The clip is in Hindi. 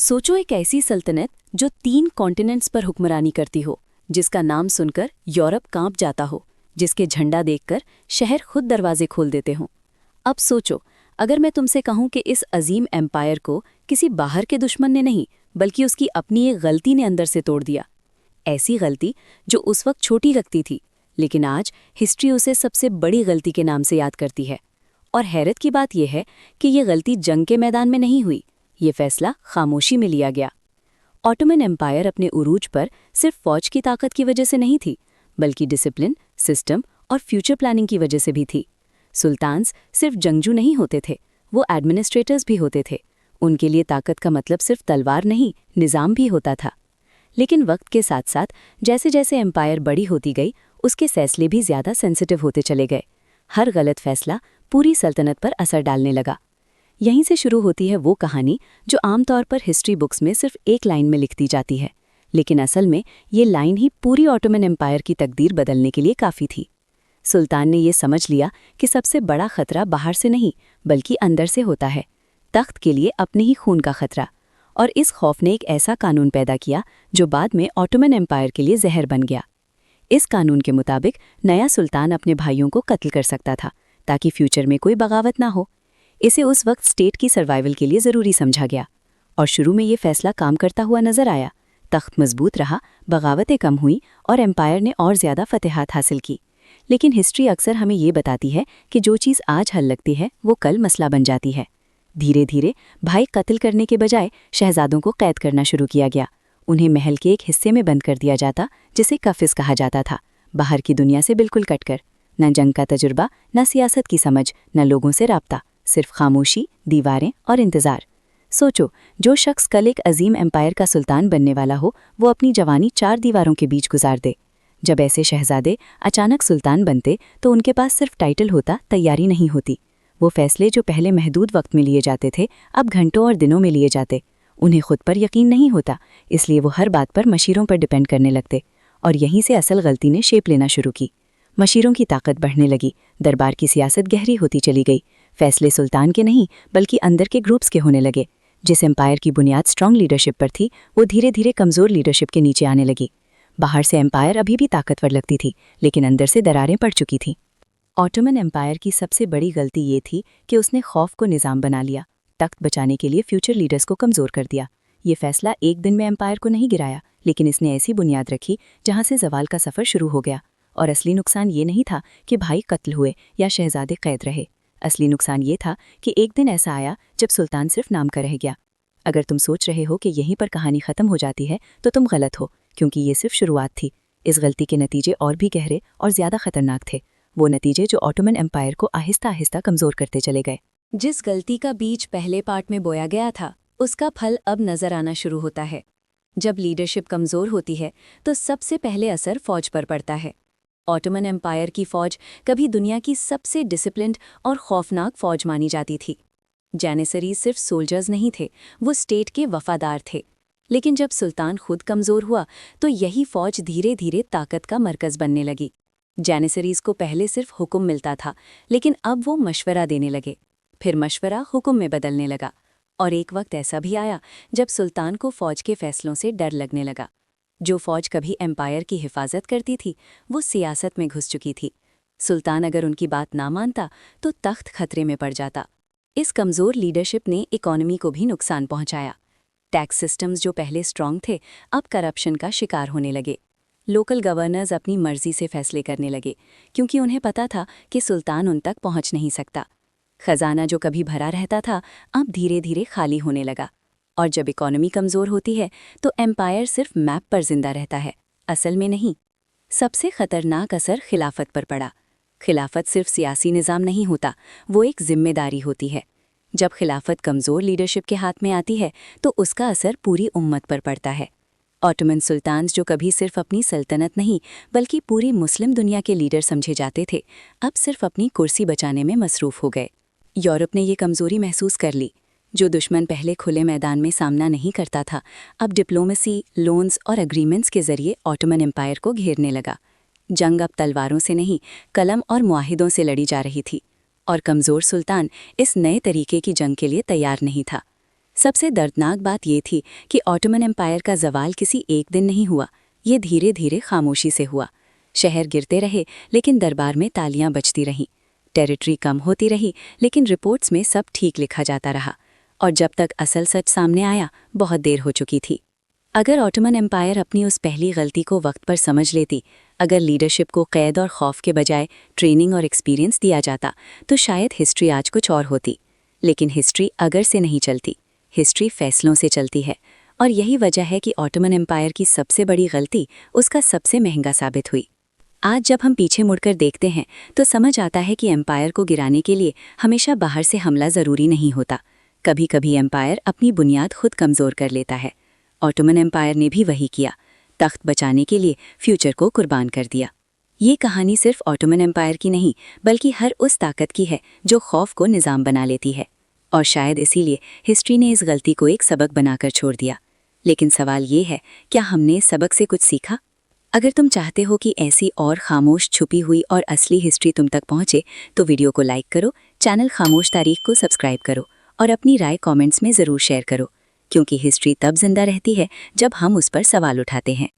सोचो एक ऐसी सल्तनत जो 3 कॉन्टिनेंट्स पर हुक्मरानी करती हो, जिसका नाम सुनकर यूरोप कांप जाता हो, जिसके झंडा देखकर शहर खुद दरवाजे खोल देते हों। अब सोचो, अगर मैं तुमसे कहूं कि इस अजीम एम्पायर को किसी बाहर के दुश्मन ने नहीं, बल्कि उसकी अपनी एक गलती ने अंदर से तोड़ दिया। ऐसी गलती जो उस वक्त छोटी लगती थी, लेकिन आज हिस्ट्री उसे सबसे बड़ी गलती के नाम से याद करती है। और हैरत की बात यह है कि ये गलती जंग के मैदान में नहीं हुई, ये फैसला खामोशी में लिया गया। ऑटोमन एम्पायर अपने उरूज पर सिर्फ फौज की ताकत की वजह से नहीं थी, बल्कि डिसिप्लिन, सिस्टम और फ्यूचर प्लानिंग की वजह से भी थी। सुल्तान्स सिर्फ जंगजू नहीं होते थे, वो एडमिनिस्ट्रेटर्स भी होते थे। उनके लिए ताकत का मतलब सिर्फ तलवार नहीं, निज़ाम भी होता था। लेकिन वक्त के साथ साथ जैसे जैसे एम्पायर बड़ी होती गई, उसके फैसले भी ज़्यादा सेंसिटिव होते चले गए। हर गलत फैसला पूरी सल्तनत पर असर डालने लगा। यहीं से शुरू होती है वो कहानी जो आमतौर पर हिस्ट्री बुक्स में सिर्फ एक लाइन में लिख दी जाती है, लेकिन असल में ये लाइन ही पूरी ऑटोमन एम्पायर की तकदीर बदलने के लिए काफ़ी थी। सुल्तान ने ये समझ लिया कि सबसे बड़ा खतरा बाहर से नहीं, बल्कि अंदर से होता है। तख्त के लिए अपने ही खून का खतरा। और इस खौफ ने एक ऐसा कानून पैदा किया जो बाद में ऑटोमन एम्पायर के लिए जहर बन गया। इस कानून के मुताबिक नया सुल्तान अपने भाइयों को कत्ल कर सकता था, ताकि फ्यूचर में कोई बगावत ना हो। इसे उस वक्त स्टेट की सर्वाइवल के लिए ज़रूरी समझा गया। और शुरू में ये फैसला काम करता हुआ नजर आया। तख्त मजबूत रहा, बगावतें कम हुई और एम्पायर ने और ज़्यादा फतेहात हासिल की। लेकिन हिस्ट्री अक्सर हमें ये बताती है कि जो चीज़ आज हल लगती है वो कल मसला बन जाती है। धीरे धीरे भाई कत्ल करने के बजाय शहजादों को कैद करना शुरू किया गया। उन्हें महल के एक हिस्से में बंद कर दिया जाता, जिसे कफिस कहा जाता था, बाहर की दुनिया से बिल्कुल कटकर। न जंग का तजुर्बा, न सियासत की समझ, न लोगों से राब्ता, सिर्फ खामोशी, दीवारें और इंतज़ार। सोचो, जो शख्स कल एक अजीम एम्पायर का सुल्तान बनने वाला हो, वो अपनी जवानी 4 दीवारों के बीच गुजार दे। जब ऐसे शहजादे अचानक सुल्तान बनते तो उनके पास सिर्फ टाइटल होता, तैयारी नहीं होती। वो फैसले जो पहले महदूद वक्त में लिए जाते थे, अब घंटों और दिनों में लिए जाते। उन्हें खुद पर यकीन नहीं होता, इसलिए वो हर बात पर मशीरों पर डिपेंड करने लगते। और यहीं से असल गलती ने शेप लेना शुरू की। मशीरों की ताकत बढ़ने लगी, दरबार की सियासत गहरी होती चली गई। फैसले सुल्तान के नहीं, बल्कि अंदर के ग्रुप्स के होने लगे। जिस एम्पायर की बुनियाद स्ट्रॉन्ग लीडरशिप पर थी, वो धीरे धीरे कमज़ोर लीडरशिप के नीचे आने लगी। बाहर से एम्पायर अभी भी ताकतवर लगती थी, लेकिन अंदर से दरारें पड़ चुकी थीं। ऑटोमन एम्पायर की सबसे बड़ी गलती ये थी कि उसने खौफ को निज़ाम बना लिया। तख्त बचाने के लिए फ्यूचर लीडर्स को कमज़ोर कर दिया। ये फैसला एक दिन में एम्पायर को नहीं गिराया, लेकिन इसने ऐसी बुनियाद रखी जहाँ से जवाल का सफ़र शुरू हो गया। और असली नुकसान ये नहीं था कि भाई कत्ल हुए या शहजादे कैद रहे। असली नुकसान ये था कि एक दिन ऐसा आया जब सुल्तान सिर्फ नाम का रह गया। अगर तुम सोच रहे हो कि यहीं पर कहानी ख़त्म हो जाती है, तो तुम गलत हो, क्योंकि ये सिर्फ शुरुआत थी। इस गलती के नतीजे और भी गहरे और ज़्यादा खतरनाक थे। वो नतीजे जो ऑटोमन एम्पायर को आहिस्ता आहिस्ता कमज़ोर करते चले गए। जिस गलती का बीज पहले पार्ट में बोया गया था, उसका फल अब नज़र आना शुरू होता है। जब लीडरशिप कमज़ोर होती है तो सबसे पहले असर फौज पर पड़ता है। ऑटोमन एम्पायर की फ़ौज कभी दुनिया की सबसे डिसिप्लिन्ड और खौफनाक फ़ौज मानी जाती थी। जैनिसरीज सिर्फ सोल्जर्स नहीं थे, वो स्टेट के वफादार थे। लेकिन जब सुल्तान खुद कमज़ोर हुआ तो यही फ़ौज धीरे धीरे ताकत का मरकज़ बनने लगी। जैनिसरीज को पहले सिर्फ हुक्म मिलता था, लेकिन अब वो मशवरा देने लगे। फिर मशवरा हुक्म में बदलने लगा। और एक वक्त ऐसा भी आया जब सुल्तान को फ़ौज के फैसलों से डर लगने लगा। जो फ़ौज कभी एम्पायर की हिफाजत करती थी, वो सियासत में घुस चुकी थी। सुल्तान अगर उनकी बात ना मानता तो तख्त खतरे में पड़ जाता। इस कमज़ोर लीडरशिप ने इकॉनमी को भी नुकसान पहुंचाया। टैक्स सिस्टम्स जो पहले स्ट्रॉन्ग थे, अब करप्शन का शिकार होने लगे। लोकल गवर्नर्स अपनी मर्जी से फैसले करने लगे, क्योंकि उन्हें पता था कि सुल्तान उन तक पहुंच नहीं सकता। खजाना जो कभी भरा रहता था, अब धीरे धीरे खाली होने लगा। और जब इकॉनमी कमज़ोर होती है तो एम्पायर सिर्फ मैप पर जिंदा रहता है, असल में नहीं। सबसे ख़तरनाक असर खिलाफत पर पड़ा। खिलाफत सिर्फ सियासी निज़ाम नहीं होता, वो एक जिम्मेदारी होती है। जब खिलाफत कमज़ोर लीडरशिप के हाथ में आती है तो उसका असर पूरी उम्मत पर पड़ता है। ऑटोमन सुल्तान्स जो कभी सिर्फ अपनी सल्तनत नहीं, बल्कि पूरी मुस्लिम दुनिया के लीडर समझे जाते थे, अब सिर्फ अपनी कुर्सी बचाने में मसरूफ़ हो गए। यूरोप ने ये कमज़ोरी महसूस कर ली। जो दुश्मन पहले खुले मैदान में सामना नहीं करता था, अब डिप्लोमेसी, लोन्स और एग्रीमेंट्स के ज़रिए ऑटोमन एम्पायर को घेरने लगा। जंग अब तलवारों से नहीं, कलम और मुआहिदों से लड़ी जा रही थी। और कमज़ोर सुल्तान इस नए तरीके की जंग के लिए तैयार नहीं था। सबसे दर्दनाक बात ये थी कि ऑटोमन एम्पायर का ज़वाल किसी एक दिन नहीं हुआ, ये धीरे धीरे खामोशी से हुआ। शहर गिरते रहे लेकिन दरबार में तालियां बजती रहीं। टेरिटरी कम होती रही लेकिन रिपोर्ट्स में सब ठीक लिखा जाता रहा। और जब तक असल सच सामने आया, बहुत देर हो चुकी थी। अगर ऑटोमन एम्पायर अपनी उस पहली गलती को वक्त पर समझ लेती, अगर लीडरशिप को कैद और खौफ के बजाय ट्रेनिंग और एक्सपीरियंस दिया जाता, तो शायद हिस्ट्री आज कुछ और होती। लेकिन हिस्ट्री अगर से नहीं चलती, हिस्ट्री फैसलों से चलती है। और यही वजह है कि ऑटोमन एम्पायर की सबसे बड़ी गलती उसका सबसे महंगा साबित हुई। आज जब हम पीछे मुड़कर देखते हैं तो समझ आता है कि एम्पायर को गिराने के लिए हमेशा बाहर से हमला ज़रूरी नहीं होता। कभी कभी एम्पायर अपनी बुनियाद खुद कमज़ोर कर लेता है। ऑटोमन एम्पायर ने भी वही किया, तख्त बचाने के लिए फ्यूचर को कुर्बान कर दिया। ये कहानी सिर्फ ऑटोमन एम्पायर की नहीं, बल्कि हर उस ताकत की है जो खौफ को निज़ाम बना लेती है। और शायद इसीलिए हिस्ट्री ने इस गलती को एक सबक बनाकर छोड़ दिया। लेकिन सवाल ये है, क्या हमने इस सबक से कुछ सीखा? अगर तुम चाहते हो कि ऐसी और खामोश, छुपी हुई और असली हिस्ट्री तुम तक पहुंचे, तो वीडियो को लाइक करो, चैनल खामोश तारीख को सब्सक्राइब करो और अपनी राय कमेंट्स में ज़रूर शेयर करो, क्योंकि हिस्ट्री तब जिंदा रहती है जब हम उस पर सवाल उठाते हैं।